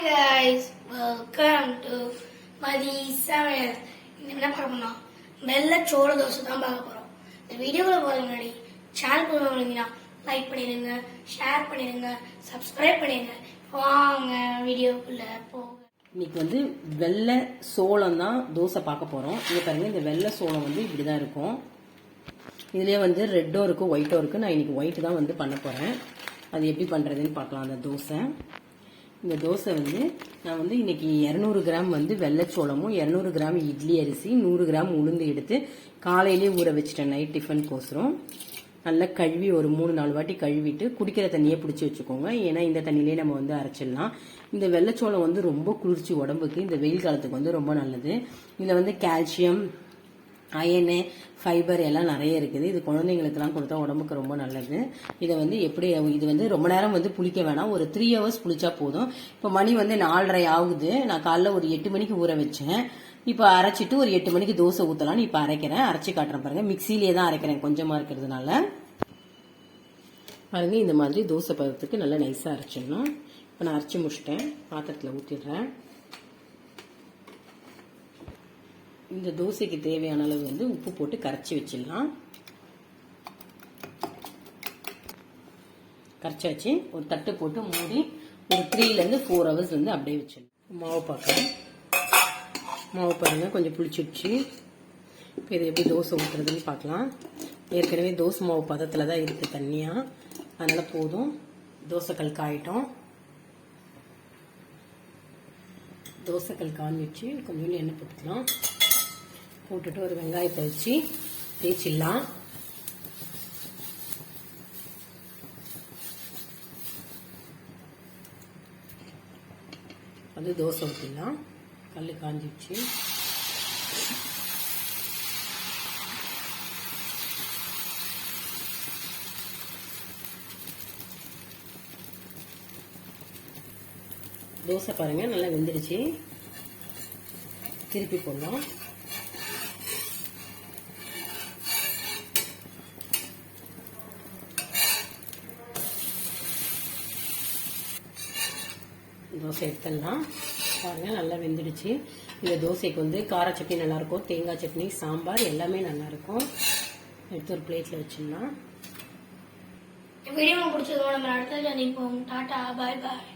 guys, welcome to Madi Samuel. என்ன பார்க்கணும்னா வெள்ளை சோள தோசை தான் பார்க்க போறோம். இந்த வீடியோக்குள்ள போறதுக்கு முன்னாடி சேனல் வந்தீங்கன்னா லைக் பண்ணிடுங்க, ஷேர் பண்ணிடுங்க, சப்ஸ்கிரைப் பண்ணிடுங்க. வாங்க வீடியோக்குள்ள போங்க. இன்னைக்கு வந்து வெள்ளை சோளம் தான் தோசை பார்க்க போறோம். இங்க பாருங்க, இந்த வெள்ளை சோளம் வந்து இப்படிதான் இருக்கும். இதுலயே வந்து ரெட்டும் இருக்கு, ஒயிட்டும் இருக்கு. நான் இன்னைக்கு ஒயிட் தான் வந்து பண்ண போறேன். அது எப்படி பண்றதுன்னு பார்க்கலாம். அந்த தோசை, இந்த தோசை வந்து நான் வந்து இன்னைக்கு 200 கிராம் வந்து வெள்ளைச்சோளமும் 200 கிராம் இட்லி அரிசி 100 கிராம் உளுந்து எடுத்து காலையிலேயே ஊற வச்சுட்டேன். நைட் டிஃபன் கோசரம் நல்லா கழுவி ஒரு 3-4 வாட்டி கழுவிட்டு குடிக்கிற தண்ணியை பிடிச்சி வச்சுக்கோங்க. ஏன்னா இந்த தண்ணியிலே நம்ம வந்து அரைச்சிடலாம். இந்த வெள்ளைச்சோளம் வந்து ரொம்ப குளிர்ச்சி உடம்புக்கு, இந்த வெயில் காலத்துக்கு வந்து ரொம்ப நல்லது. இதில் வந்து கால்சியம், அயனு, ஃபைபர் எல்லாம் நிறைய இருக்குது. இது குழந்தைங்களுக்குலாம் கொடுத்தா உடம்புக்கு ரொம்ப நல்லது. இதை வந்து எப்படி, இது வந்து ரொம்ப நேரம் வந்து புளிக்க வேணாம், ஒரு 3 hours புளிச்சா போதும். இப்போ மணி வந்து 4:30 ஆகுது. நான் காலைல ஒரு 8 மணிக்கு ஊற வச்சேன். இப்போ அரைச்சிட்டு ஒரு 8 மணிக்கு தோசை ஊற்றலான்னு இப்போ அரைக்கிறேன். அரைச்சி காட்டுறேன் பாருங்க. மிக்சிலேயே தான் அரைக்கிறேன், கொஞ்சமாக இருக்கிறதுனால. பாருங்க, இந்த மாதிரி தோசை பதத்துக்கு நல்லா நைஸாக அரைச்சிடணும். இப்போ நான் அரைச்சி முடிச்சிட்டேன், பாத்திரத்தில் ஊற்றிடுறேன். இந்த தோசைக்கு தேவையான அளவு வந்து உப்பு போட்டு கரைச்சி வச்சிடலாம். கரைச்சி வச்சு ஒரு தட்டு போட்டு மூடி ஒரு 3 to 4 hours வந்து அப்படியே வச்சிடலாம். மாவு பார்க்கலாம். மாவு பாருங்க, கொஞ்சம் புளிச்சிடுச்சு. இப்போ இது எப்படி தோசை ஊற்றுறதுன்னு பார்க்கலாம். ஏற்கனவே தோசை மாவு பதத்தில் தான் இருக்குது தண்ணியாக, அதனால போதும். தோசைக்கல் காயிட்டோம். தோசைக்கல் காஞ்சிச்சு. கொஞ்சம் எண்ணெய் போட்டுக்கலாம். போட்டுட்டு ஒரு வெங்காயத்தை வச்சு தேய்ச்சிடலாம். அது தோசை ஊற்றிடலாம். கல் காஞ்சிச்சு. தோசை பாருங்க நல்லா வெந்துடுச்சு. திருப்பி போடலாம். தோசை எடுத்துடலாம். பாருங்க நல்லா வெந்துடுச்சு. இந்த தோசைக்கு வந்து கார சட்னி நல்லா இருக்கும், தேங்காய் சட்னி, சாம்பார் எல்லாமே நல்லா இருக்கும். எடுத்து ஒரு பிளேட்ல வச்சிடலாம். வீடியோ பிடிச்சதோட நம்ம அடுத்த ஜர்னி போவோம். டாடா, பாய் பாய்.